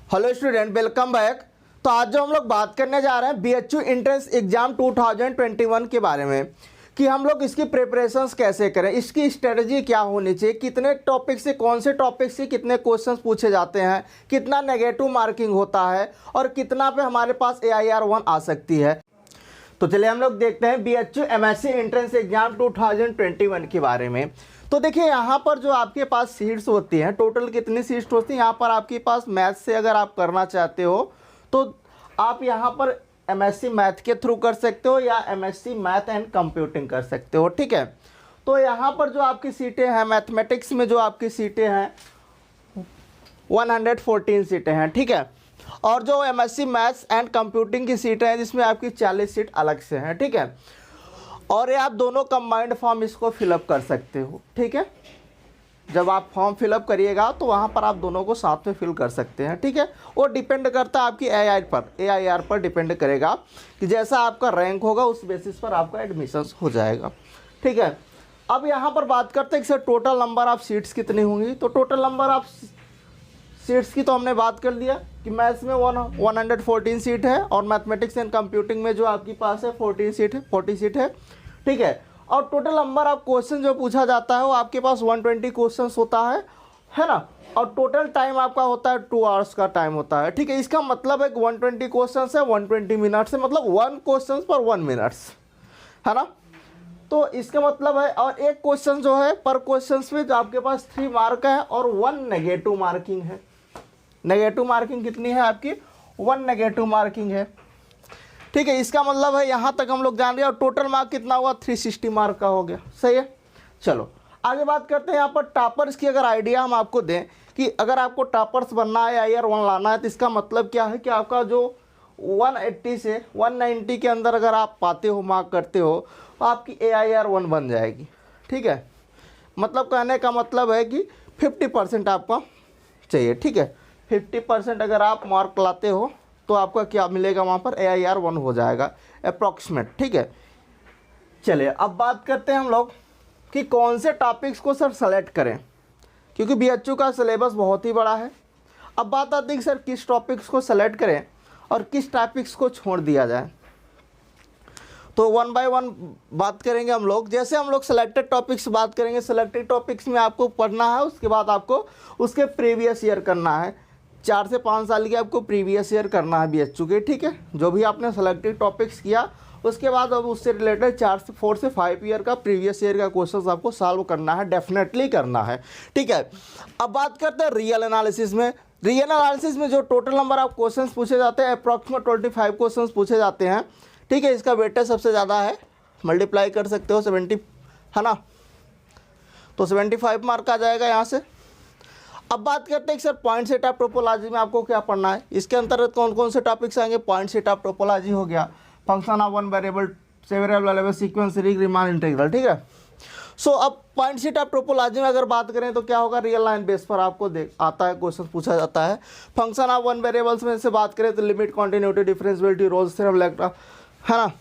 Hello student, welcome back. तो आज जो हम लोग बात करने जा रहे हैं बीएचयू एंट्रेंस एग्जाम 2021 के बारे में कि हम लोग इसकी प्रिपरेशंस कैसे करें, इसकी स्ट्रेटजी क्या होनी चाहिए, कितने टॉपिक से कौन से टॉपिक से कितने क्वेश्चंस पूछे जाते हैं, कितना नेगेटिव मार्किंग होता है और कितना पे हमारे पास AIR 1 आ सकती है। तो चलिए हम लोग देखते हैं बीएचयू एमएससी एंट्रेंस एग्जाम 2021 के बारे में। तो देखिए यहाँ पर जो आपके पास सीट्स होती हैं, टोटल कितनी सीट्स होती हैं यहाँ पर आपके पास। मैथ से अगर आप करना चाहते हो तो आप यहाँ पर एमएससी मैथ के थ्रू कर सकते हो या एमएससी मैथ एंड कंप्यूटिंग कर सकते हो, ठीक है। तो यहाँ पर जो आपकी सीटें हैं मैथमेटिक्स में, जो आपकी सीटें हैं 114 सीटें हैं, ठीक है। और जो एमएससी मैथ्स एंड कंप्यूटिंग की सीटें हैं जिसमें आपकी 40 सीट अलग से हैं, ठीक है। और ये आप दोनों कंबाइंड फॉर्म इसको फिलअप कर सकते हो, ठीक है। जब आप फॉर्म फिलअप करिएगा तो वहाँ पर आप दोनों को साथ में फिल कर सकते हैं, ठीक है। वो डिपेंड करता है आपकी AIR पर डिपेंड करेगा कि जैसा आपका रैंक होगा उस बेसिस पर आपका एडमिशन हो जाएगा, ठीक है। अब यहाँ पर बात करते हैं कि sir total number of seats कितनी होंगी। तो टोटल नंबर ऑफ सीट्स की तो हमने बात कर लिया कि मैथ्स में 114 सीट है और मैथमेटिक्स एंड कंप्यूटिंग में जो आपके पास है 40 सीट है, ठीक है। और टोटल नंबर ऑफ क्वेश्चन जो पूछा जाता है वो आपके पास 120 क्वेश्चंस होता है ना। और टोटल टाइम आपका होता है 2 आवर्स का टाइम होता है, ठीक है। इसका मतलब है कि 120 क्वेश्चंस है 120 मिनट्स है, मतलब 1 क्वेश्चन पर 1 मिनट्स, है ना। तो इसका मतलब है, और एक क्वेश्चन जो है पर क्वेश्चन में जो आपके पास 3 मार्क है और 1 नेगेटिव मार्किंग है। नेगेटिव मार्किंग कितनी है आपकी? 1 नेगेटिव मार्किंग है, ठीक है। इसका मतलब है यहाँ तक हम लोग जान रहे हैं। और टोटल मार्क कितना हुआ? 360 मार्क का हो गया, सही है। चलो आगे बात करते हैं। यहाँ पर टॉपर्स की अगर आइडिया हम आपको दें कि अगर आपको टॉपर्स बनना है, AIR 1 लाना है, तो इसका मतलब क्या है कि आपका जो 180 से 190 के अंदर अगर आप पाते हो, मार्क करते हो, तो आपकी AIR 1 बन जाएगी, ठीक है। मतलब कहने का मतलब है कि 50% आपका चाहिए, ठीक है। 50% अगर आप मार्क लाते हो तो आपका क्या मिलेगा वहाँ पर? AIR 1 हो जाएगा अप्रॉक्सीमेट, ठीक है। चलिए अब बात करते हैं हम लोग कि कौन से टॉपिक्स को सर सेलेक्ट करें, क्योंकि BHU का सिलेबस बहुत ही बड़ा है। अब बात आती है कि सर किस टॉपिक्स को सेलेक्ट करें और किस टॉपिक्स को छोड़ दिया जाए। तो 1 बाय 1 बात करेंगे हम लोग। जैसे हम लोग सिलेक्टेड टॉपिक्स बात करेंगे, सिलेक्टेड टॉपिक्स में आपको पढ़ना है, उसके बाद आपको उसके प्रीवियस ईयर करना है। 4 से 5 साल की आपको प्रीवियस ईयर करना है BHU के, ठीक है। जो भी आपने सेलेक्टेड टॉपिक्स किया उसके बाद अब उससे रिलेटेड 4 से 5 ईयर का प्रीवियस ईयर का क्वेश्चन आपको सॉल्व करना है, डेफिनेटली करना है, ठीक है। अब बात करते हैं रियल एनालिसिस में। रियल एनालिसिस में जो टोटल नंबर ऑफ क्वेश्चन पूछे जाते हैं अप्रॉक्सीमेट 25 क्वेश्चन पूछे जाते हैं, ठीक है। इसका वेटेज सबसे ज़्यादा है, मल्टीप्लाई कर सकते हो 70, है ना। तो 75 मार्क आ जाएगा यहाँ से। अब बात करते हैं कि sir point set of topology में आपको क्या पढ़ना है। इसके अंतर्गत कौन कौन से टॉपिक्स आएंगे? पॉइंट सेट ऑफ टोपोलॉजी हो गया, function of one variable, several sequence, Riemann integral, ठीक है। सो अब पॉइंट सेट ऑफ टोपोलॉजी में अगर बात करें तो क्या होगा? रियल लाइन बेस पर आपको आता है, क्वेश्चन पूछा जाता है। फंक्शन ऑफ वन वेरिएबल्स में से बात करें तो limit, continuity, differentiability, Rolle's theorem, है ना।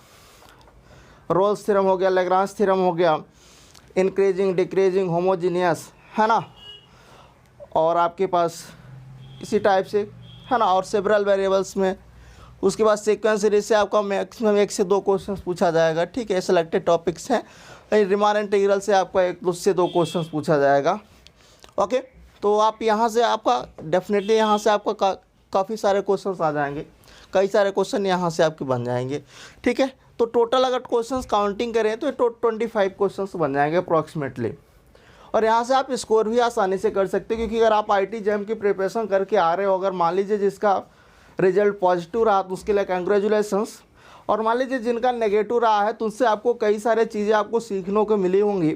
रोल्स थ्योरम हो गया, लैग्रांज थ्योरम हो गया, इंक्रीजिंग, डिक्रीजिंग, होमोजीनियस, है ना। और आपके पास इसी टाइप से, है ना। और सेवरल वेरिएबल्स में उसके बाद सीक्वेंस सीरीज से आपका मैक्सिमम 1 से 2 क्वेश्चन पूछा जाएगा, ठीक है। सेलेक्टेड टॉपिक्स हैं। रीमान इंटीग्रल से आपका 1 से 2 क्वेश्चन पूछा जाएगा, ओके। तो आप यहाँ से आपका डेफिनेटली यहाँ से आपका काफ़ी सारे क्वेश्चन आ जाएंगे, कई सारे क्वेश्चन यहाँ से आपके बन जाएंगे, ठीक है। तो टोटल अगर क्वेश्चन काउंटिंग करें तो 25 क्वेश्चन बन जाएंगे अप्रॉक्सीमेटली। और यहाँ से आप स्कोर भी आसानी से कर सकते हो, क्योंकि अगर आप IIT JAM की प्रिपरेशन करके आ रहे हो, अगर मान लीजिए जिसका रिजल्ट पॉजिटिव रहा तो उसके लिए कंग्रेचुलेसन्स, और मान लीजिए जिनका नेगेटिव रहा है तो उससे आपको कई सारे चीज़ें आपको सीखने को मिली होंगी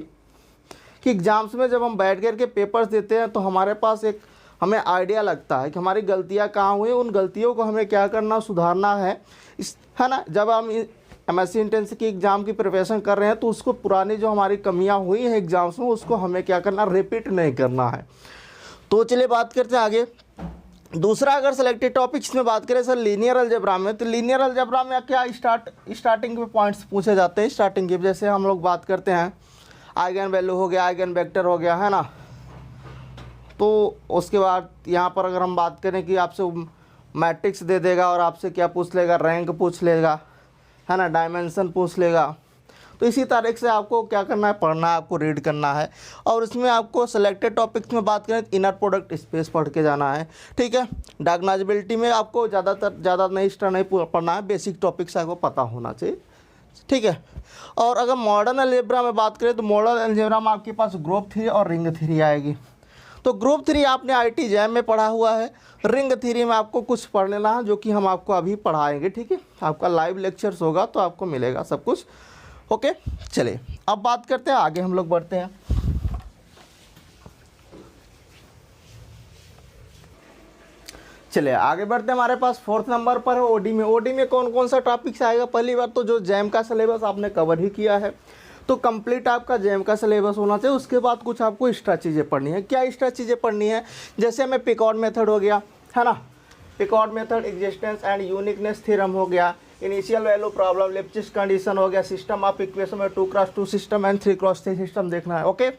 कि एग्ज़ाम्स में जब हम बैठ कर के पेपर्स देते हैं तो हमारे पास एक हमें आइडिया लगता है कि हमारी गलतियाँ कहाँ हुई, उन गलतियों को हमें क्या करना, सुधारना है, है ना। जब हम MSc एंट्रेंस की एग्ज़ाम की प्रिपरेशन कर रहे हैं तो उसको पुरानी जो हमारी कमियां हुई हैं एग्ज़ाम्स में उसको हमें क्या करना, रिपीट नहीं करना है। तो चलिए बात करते हैं आगे। दूसरा अगर सेलेक्टेड टॉपिक्स में बात करें सर लीनियर अलजेब्रा में, तो लीनियर अलजेब्रा में क्या स्टार्टिंग के पॉइंट्स पूछे जाते हैं। स्टार्टिंग के जैसे हम लोग बात करते हैं आइगन वैल्यू हो गया, आइगन वेक्टर हो गया, है ना। तो उसके बाद यहाँ पर अगर हम बात करें कि आपसे मैट्रिक्स दे देगा और आपसे क्या पूछ लेगा, रैंक पूछ लेगा, है ना, डायमेंशन पूछ लेगा। तो इसी तारीख से आपको क्या करना है, पढ़ना है, आपको रीड करना है। और इसमें आपको सेलेक्टेड टॉपिक्स में बात करें तो इनर प्रोडक्ट स्पेस पढ़ के जाना है, ठीक है। डायग्नोसिबिलिटी में आपको ज़्यादा नहीं एक्स्ट्रा नहीं पढ़ना है, बेसिक टॉपिक्स आपको पता होना चाहिए, ठीक है। और अगर मॉडर्न अलजेब्रा में बात करें तो मॉडर्न अलजेब्रा में आपके पास ग्रुप थ्री और रिंग थ्री आएगी। तो ग्रुप थ्री आपने आईटी जैम में पढ़ा हुआ है, रिंग थ्री में आपको कुछ पढ़ लेना है जो कि हम आपको अभी पढ़ाएंगे, ठीक है। आपका लाइव लेक्चर्स होगा तो आपको मिलेगा सब कुछ, ओके। चलिए अब बात करते हैं, आगे हम लोग बढ़ते हैं। चलिए आगे बढ़ते हैं, हमारे पास 4th नंबर पर है ओडी में। ओडी में कौन कौन सा टॉपिक्स आएगा, पहली बार तो जो जैम का सिलेबस आपने कवर ही किया है तो कंप्लीट आपका जैम का सिलेबस होना चाहिए। उसके बाद कुछ आपको एक्स्ट्रा चीज़ें पढ़नी है। क्या एक्स्ट्रा चीज़ें पढ़नी है, जैसे हमें पिकॉर्ड मेथड हो गया, है ना, Picard method, existence and uniqueness theorem हो गया, इनिशियल वैल्यू प्रॉब्लम, लिप्सिस कंडीशन हो गया, सिस्टम ऑफ इक्वेशन में 2x2 system and 3x3 system देखना है, okay.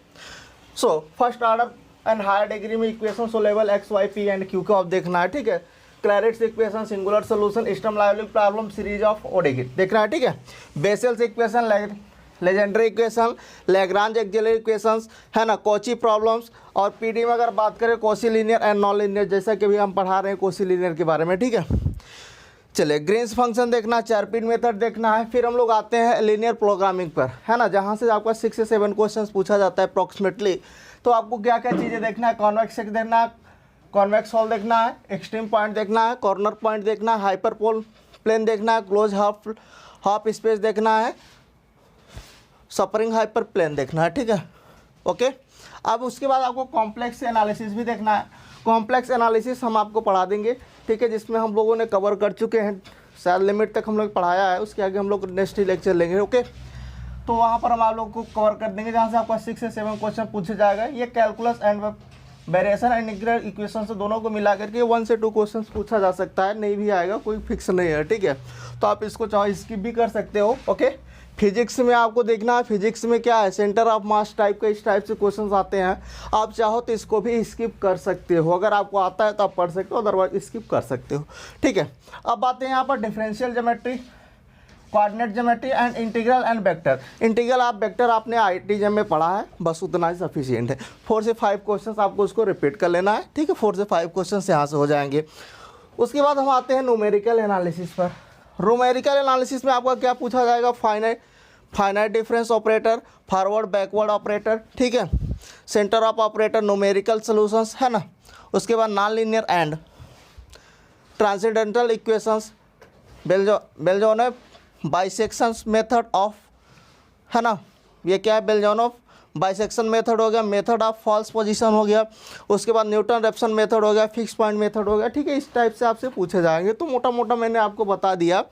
So first order and higher degree में equation so level x y p and q का आप देखना है, ठीक है। Clairaut's equation, singular solution, system Liouville problem, series of ओडेगी देखना है, ठीक है। Bessel's equation, Legendre equation, Lagrange auxiliary equations, है ना, कॉची प्रॉब्लम्स। और पीडी में अगर बात करें Cauchy linear and non linear, जैसा कि भी हम पढ़ा रहे हैं कॉची लीनियर के बारे में, ठीक है। चलिए ग्रीन्स फंक्शन देखना है, चारपीड मेथड देखना है। फिर हम लोग आते हैं लीनियर प्रोग्रामिंग पर, है ना, जहाँ से आपका 6 से 7 क्वेश्चन पूछा जाता है अप्रॉक्सीमेटली। तो आपको क्या क्या चीज़ें देखना है, कॉन्वेक्स सेक देखना है, कॉन्वेक्स हॉल देखना है, एक्सट्रीम पॉइंट देखना है, कॉर्नर पॉइंट देखना है, हाइपरपोल प्लेन देखना है, क्लोज हाफ स्पेस देखना है, सफरिंग हाइपर प्लेन देखना है, ठीक है, ओके। अब उसके बाद आपको कॉम्प्लेक्स एनालिसिस भी देखना है। कॉम्प्लेक्स एनालिसिस हम आपको पढ़ा देंगे, ठीक है, जिसमें हम लोगों ने कवर कर चुके हैं, शायद लिमिट तक हम लोग पढ़ाया है, उसके आगे हम लोग नेक्स्ट ही लेक्चर लेंगे, ओके। तो वहाँ पर हम आप लोग को कवर कर देंगे, जहाँ से आपका 6 से 7 क्वेश्चन पूछे जाएगा। ये calculus and variation and integral equation से दोनों को मिला करके 1 से 2 क्वेश्चन पूछा जा सकता है, नहीं भी आएगा, कोई फिक्स नहीं है, ठीक है। तो आप इसको चाहो स्किप भी कर सकते हो, ओके। फिजिक्स में आपको देखना है, फिजिक्स में क्या है, सेंटर ऑफ मास टाइप का इस टाइप से क्वेश्चंस आते हैं। आप चाहो तो इसको भी स्किप कर सकते हो, अगर आपको आता है तो आप पढ़ सकते हो, अदरवाइज स्किप कर सकते हो, ठीक है। अब आते हैं यहाँ पर differential geometry, coordinate geometry and integral and vector. Integral आप वेक्टर आपने आईटी जैम में पढ़ा है, बस उतना ही सफिशिएंट है। 4 से 5 क्वेश्चन आपको उसको रिपीट कर लेना है, ठीक है। 4 से 5 क्वेश्चन यहाँ से हो जाएंगे। उसके बाद हम आते हैं न्यूमेरिकल एनालिसिस पर। न्यूमेरिकल एनालिसिस में आपका क्या पूछा जाएगा, finite difference operator, forward backward operator, ठीक है, center of operator, numerical solutions, है ना। उसके बाद non linear and transcendental equations, Bolzano bisection method of, है ना, ये क्या है, बेलजोनोव बाइसेक्शन मेथड हो गया, मेथड ऑफ फॉल्स पोजीशन हो गया। उसके बाद न्यूटन रेप्सन मेथड हो गया, फिक्स पॉइंट मेथड हो गया, ठीक है। इस टाइप से आपसे पूछे जाएंगे, तो मोटा मोटा मैंने आपको बता दिया।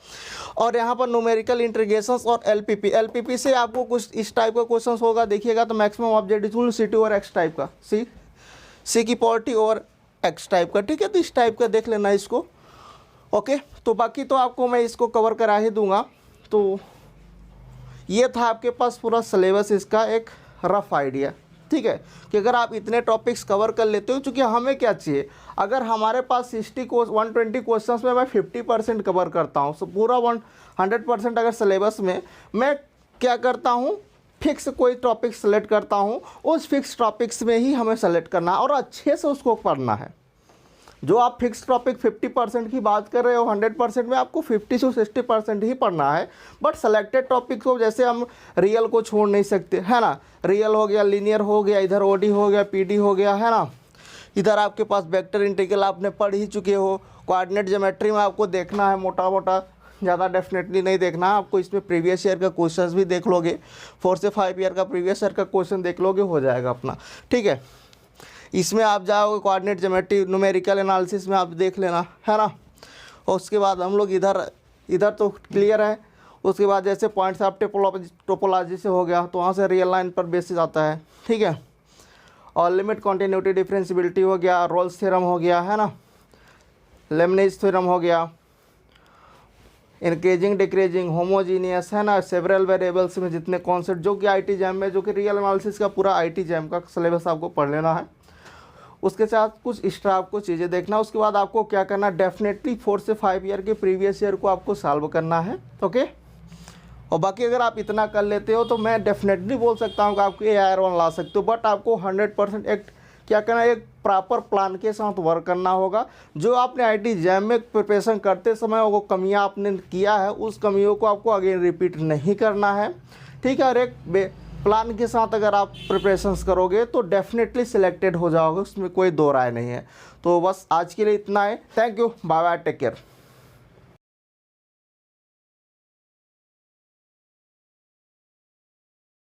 और यहाँ पर न्यूमेरिकल इंटीग्रेशंस और एलपीपी से आपको कुछ इस टाइप का क्वेश्चन होगा, देखिएगा तो मैक्सिमम ऑब्जेक्टिव सी2 और एक्स टाइप का, सी की पावर्टी और एक्स टाइप का, ठीक है। तो इस टाइप का देख लेना इसको, ओके। तो बाकी तो आपको मैं इसको कवर करा ही दूंगा। तो ये था आपके पास पूरा सिलेबस, इसका एक रफ आइडिया, ठीक है, कि अगर आप इतने टॉपिक्स कवर कर लेते हो, चूँकि हमें क्या चाहिए, अगर हमारे पास 120 क्वेश्चन में मैं 50% कवर करता हूँ, तो पूरा 100% अगर सिलेबस में मैं क्या करता हूँ, फिक्स कोई टॉपिक सेलेक्ट करता हूँ, उस फिक्स टॉपिक्स में ही हमें सेलेक्ट करना है और अच्छे से उसको पढ़ना है। जो आप फिक्स टॉपिक 50% की बात कर रहे हो, 100% में आपको 50 से 60% ही पढ़ना है। बट सेलेक्टेड टॉपिक को, जैसे हम रियल को छोड़ नहीं सकते, है ना, रियल हो गया, लीनियर हो गया, इधर ओडी हो गया, पीडी हो गया, है ना, इधर आपके पास वेक्टर इंटीग्रल आपने पढ़ ही चुके हो। कोऑर्डिनेट ज्योमेट्री में आपको देखना है मोटा मोटा, ज़्यादा डेफिनेटली नहीं देखना है आपको, इसमें प्रीवियस ईयर का क्वेश्चन भी देख लोगे, 4 से 5 ईयर का प्रीवियस ईयर का क्वेश्चन देख लोगे, हो जाएगा अपना, ठीक है। इसमें आप जाओगे कोऑर्डिनेट ज्योमेट्री, न्यूमेरिकल एनालिसिस में आप देख लेना, है ना। और उसके बाद हम लोग इधर तो क्लियर है। उसके बाद जैसे पॉइंट्स ऑफ टोपोलॉजी से हो गया, तो वहाँ से रियल लाइन पर बेसिस आता है, ठीक है। और लिमिट कॉन्टिन्यूटी डिफरेंशियबिलिटी हो गया, रोल्स थ्योरम हो गया, है ना, लेबनिज थ्योरम हो गया, इंक्रीजिंग डिक्रीजिंग, होमोजीनियस, है ना, सेवरल वेरिएबल्स में जितने कॉन्सेप्ट जो कि आईटी जैम में, जो कि रियल एनालिसिस का पूरा आईटी जैम का सिलेबस आपको पढ़ लेना है। उसके साथ कुछ एक्स्ट्रा आपको चीज़ें देखना। उसके बाद आपको क्या करना, डेफिनेटली 4 से 5 ईयर के प्रीवियस ईयर को आपको सॉल्व करना है। ओके, और बाकी अगर आप इतना कर लेते हो तो मैं डेफिनेटली बोल सकता हूँ कि आपको AIR1 ला सकते हो। बट आपको 100% एक क्या करना, एक प्रॉपर प्लान के साथ वर्क करना होगा। जो आपने IIT JAM में प्रिपरेशन करते समय वो कमियां आपने किया है, उस कमियों को आपको अगेन रिपीट नहीं करना है, ठीक है। और एक प्लान के साथ अगर आप प्रिपरेशंस करोगे तो डेफिनेटली सिलेक्टेड हो जाओगे, उसमें कोई दो राय नहीं है। तो बस आज के लिए इतना है। Thank you, bye bye, take care.